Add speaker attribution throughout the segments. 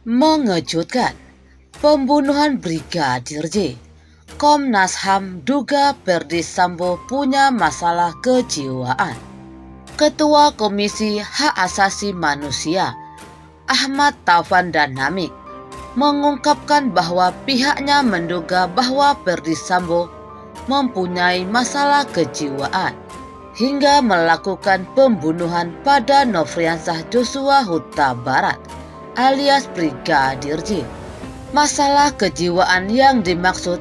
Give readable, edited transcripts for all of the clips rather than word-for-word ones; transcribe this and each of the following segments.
Speaker 1: Mengejutkan, pembunuhan Brigadir J. Komnas HAM duga Ferdy Sambo punya masalah kejiwaan. Ketua Komisi Hak Asasi Manusia, Ahmad Taufan Dhanamik, mengungkapkan bahwa pihaknya menduga bahwa Ferdy Sambo mempunyai masalah kejiwaan hingga melakukan pembunuhan pada Nofriansah Joshua Huta Barat alias Brigadir J. Masalah kejiwaan yang dimaksud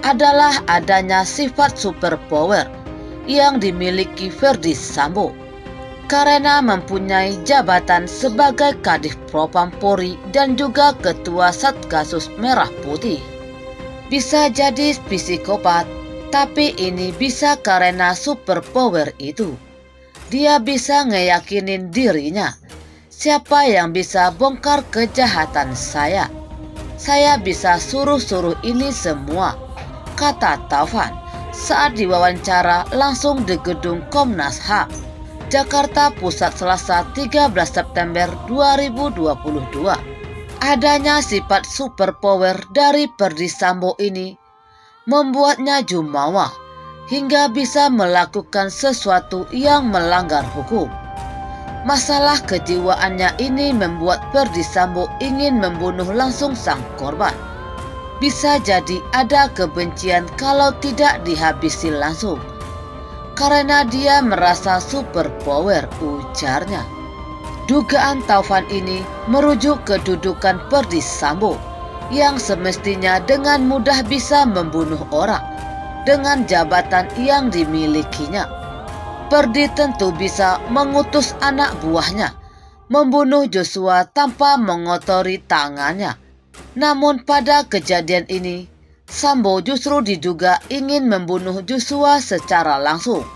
Speaker 1: adalah adanya sifat superpower yang dimiliki Ferdy Sambo karena mempunyai jabatan sebagai Kadif Propam Polri dan juga Ketua Satgasus Merah Putih. Bisa jadi psikopat, tapi ini bisa karena superpower itu. Dia bisa ngeyakinin dirinya, siapa yang bisa bongkar kejahatan saya? Saya bisa suruh-suruh ini semua, kata Taufan saat diwawancara langsung di gedung Komnas HAM, Jakarta Pusat Selasa 13 September 2022. Adanya sifat superpower dari Ferdy Sambo ini membuatnya jumawa hingga bisa melakukan sesuatu yang melanggar hukum. Masalah kejiwaannya ini membuat Ferdy Sambo ingin membunuh langsung sang korban. Bisa jadi ada kebencian kalau tidak dihabisi langsung, karena dia merasa superpower, ujarnya. Dugaan Taufan ini merujuk kedudukan Ferdy Sambo yang semestinya dengan mudah bisa membunuh orang dengan jabatan yang dimilikinya. Ferdy tentu bisa mengutus anak buahnya membunuh Joshua tanpa mengotori tangannya. Namun pada kejadian ini, Sambo justru diduga ingin membunuh Joshua secara langsung.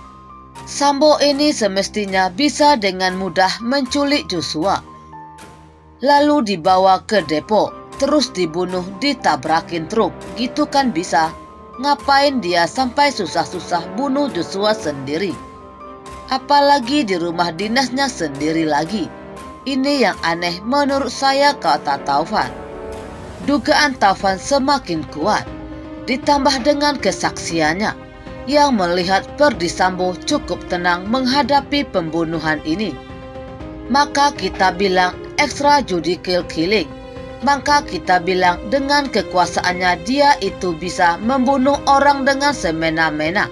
Speaker 1: Sambo ini semestinya bisa dengan mudah menculik Joshua, lalu dibawa ke depo, terus dibunuh ditabrakin truk, gitu kan bisa. Ngapain dia sampai susah-susah bunuh Joshua sendiri? Apalagi di rumah dinasnya sendiri lagi. Ini yang aneh menurut saya, kata Taufan. Dugaan Taufan semakin kuat, ditambah dengan kesaksiannya yang melihat Ferdy Sambo cukup tenang menghadapi pembunuhan ini. Maka kita bilang extrajudicial killing. Maka kita bilang dengan kekuasaannya dia itu bisa membunuh orang dengan semena-mena.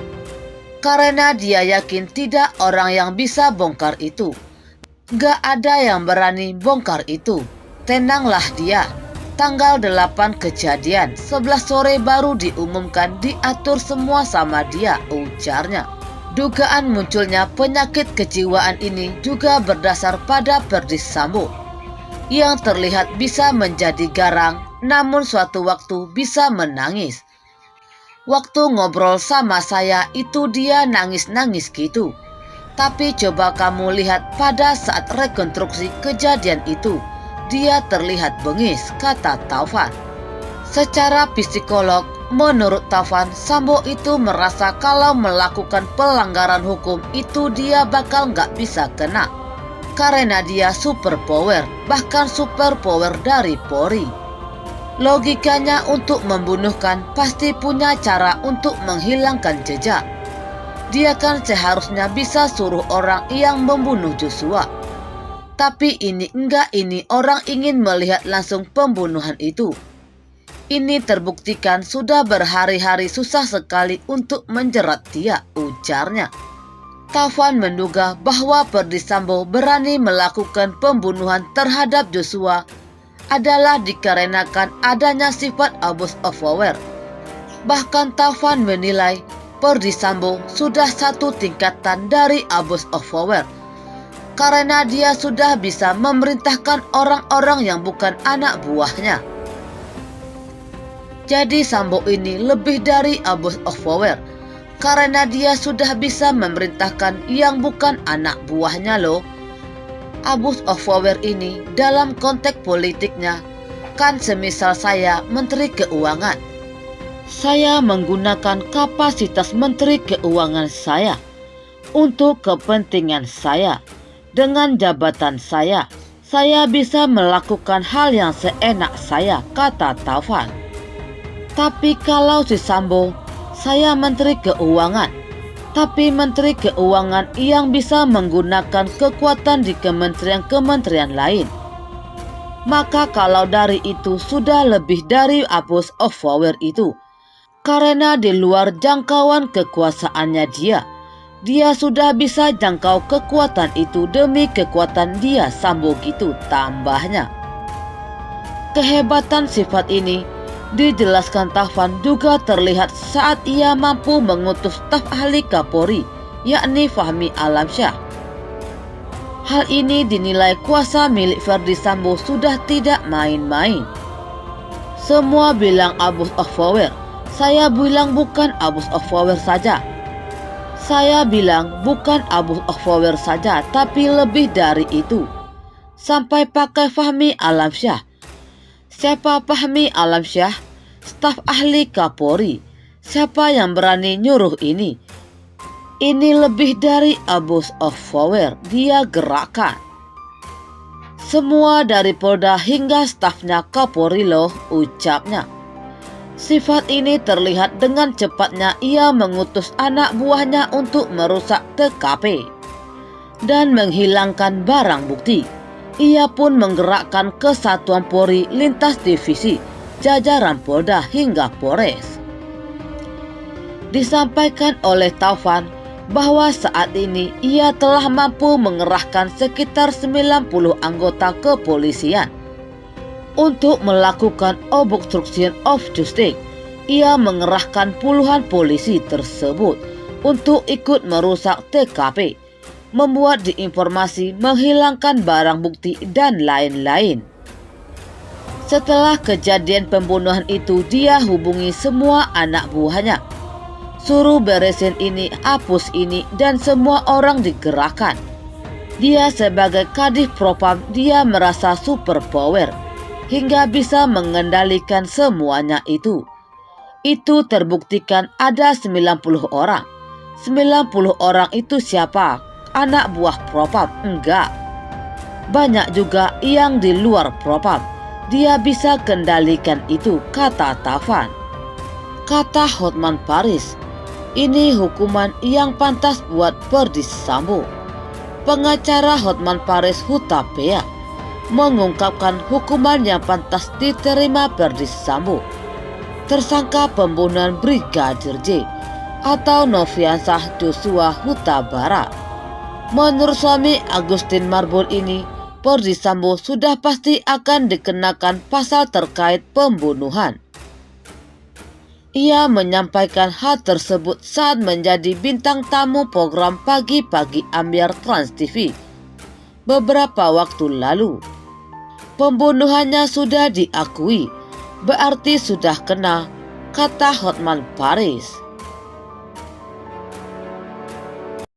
Speaker 1: Karena dia yakin tidak orang yang bisa bongkar itu. Gak ada yang berani bongkar itu. Tenanglah dia. Tanggal 8 kejadian, 11 sore baru diumumkan, diatur semua sama dia, ujarnya. Dugaan munculnya penyakit kejiwaan ini juga berdasar pada Ferdy Sambo yang terlihat bisa menjadi garang, namun suatu waktu bisa menangis. Waktu ngobrol sama saya itu dia nangis-nangis gitu. Tapi coba kamu lihat pada saat rekonstruksi kejadian itu, dia terlihat bengis, kata Taufan. Secara psikolog, menurut Taufan, Sambo itu merasa kalau melakukan pelanggaran hukum itu dia bakal nggak bisa kena. Karena dia superpower, bahkan superpower dari Polri. Logikanya untuk membunuhkan pasti punya cara untuk menghilangkan jejak. Dia kan seharusnya bisa suruh orang yang membunuh Joshua. Tapi ini enggak, ini orang ingin melihat langsung pembunuhan itu. Ini terbuktikan sudah berhari-hari susah sekali untuk menjerat dia, ujarnya. Taufan menduga bahwa Ferdy Sambo berani melakukan pembunuhan terhadap Joshua adalah dikarenakan adanya sifat abuse of power. Bahkan Taufan menilai Ferdy Sambo sudah satu tingkatan dari abuse of power, karena dia sudah bisa memerintahkan orang-orang yang bukan anak buahnya. Jadi Sambo ini lebih dari abuse of power, karena dia sudah bisa memerintahkan yang bukan anak buahnya loh. Abuse of power ini dalam konteks politiknya kan semisal saya Menteri Keuangan. Saya menggunakan kapasitas Menteri Keuangan saya untuk kepentingan saya. Dengan jabatan saya Saya bisa melakukan hal yang seenak saya, kata Taufan. Tapi kalau si Sambo, saya Menteri Keuangan. Tapi Menteri Keuangan yang bisa menggunakan kekuatan di kementerian-kementerian lain. Maka kalau dari itu sudah lebih dari abuse of power itu. Karena di luar jangkauan kekuasaannya dia sudah bisa jangkau kekuatan itu demi kekuatan dia, Sambo gitu tambahnya. Kehebatan sifat ini dijelaskan Taufan juga terlihat saat ia mampu mengutus staf ahli Kapolri, yakni Fahmi Alamsyah. Hal ini dinilai kuasa milik Ferdi Sambo sudah tidak main-main. Semua bilang abuse of power, saya bilang bukan abuse of power saja. Saya bilang bukan abuse of power saja, tapi lebih dari itu. Sampai pakai Fahmi Alamsyah. Siapa Fahmi Alamsyah? Staf ahli Kapolri. Siapa yang berani nyuruh ini? Ini lebih dari abuse of power, dia gerakkan. Semua dari Polda hingga stafnya Kapolri loh, ucapnya. Sifat ini terlihat dengan cepatnya ia mengutus anak buahnya untuk merusak TKP dan menghilangkan barang bukti. Ia pun menggerakkan kesatuan Polri lintas divisi, jajaran Polda hingga Polres. Disampaikan oleh Taufan bahwa saat ini ia telah mampu mengerahkan sekitar 90 anggota kepolisian untuk melakukan obstruction of justice. Ia mengerahkan puluhan polisi tersebut untuk ikut merusak TKP, membuat diinformasi, menghilangkan barang bukti, dan lain-lain. Setelah kejadian pembunuhan itu, dia hubungi semua anak buahnya. Suruh beresin ini, hapus ini, dan semua orang digerakkan. Dia sebagai Kadif Propam, dia merasa super power hingga bisa mengendalikan semuanya itu. Itu terbuktikan ada 90 orang. 90 orang itu siapa? Anak buah Propam? Enggak. Banyak juga yang di luar Propam. Dia bisa kendalikan itu, kata Taufan. Kata Hotman Paris, ini hukuman yang pantas buat Ferdi Sambo. Pengacara Hotman Paris Hutapea mengungkapkan hukuman yang pantas diterima Ferdi Sambo, tersangka pembunuhan Brigadir J atau Nofriansah Joshua Huta Barat. Menurut suami Agustin Marbun ini, Ferdi Sambo sudah pasti akan dikenakan pasal terkait pembunuhan. Ia menyampaikan hal tersebut saat menjadi bintang tamu program Pagi-Pagi Ambyar Trans TV beberapa waktu lalu. Pembunuhannya sudah diakui, berarti sudah kena, kata Hotman Paris.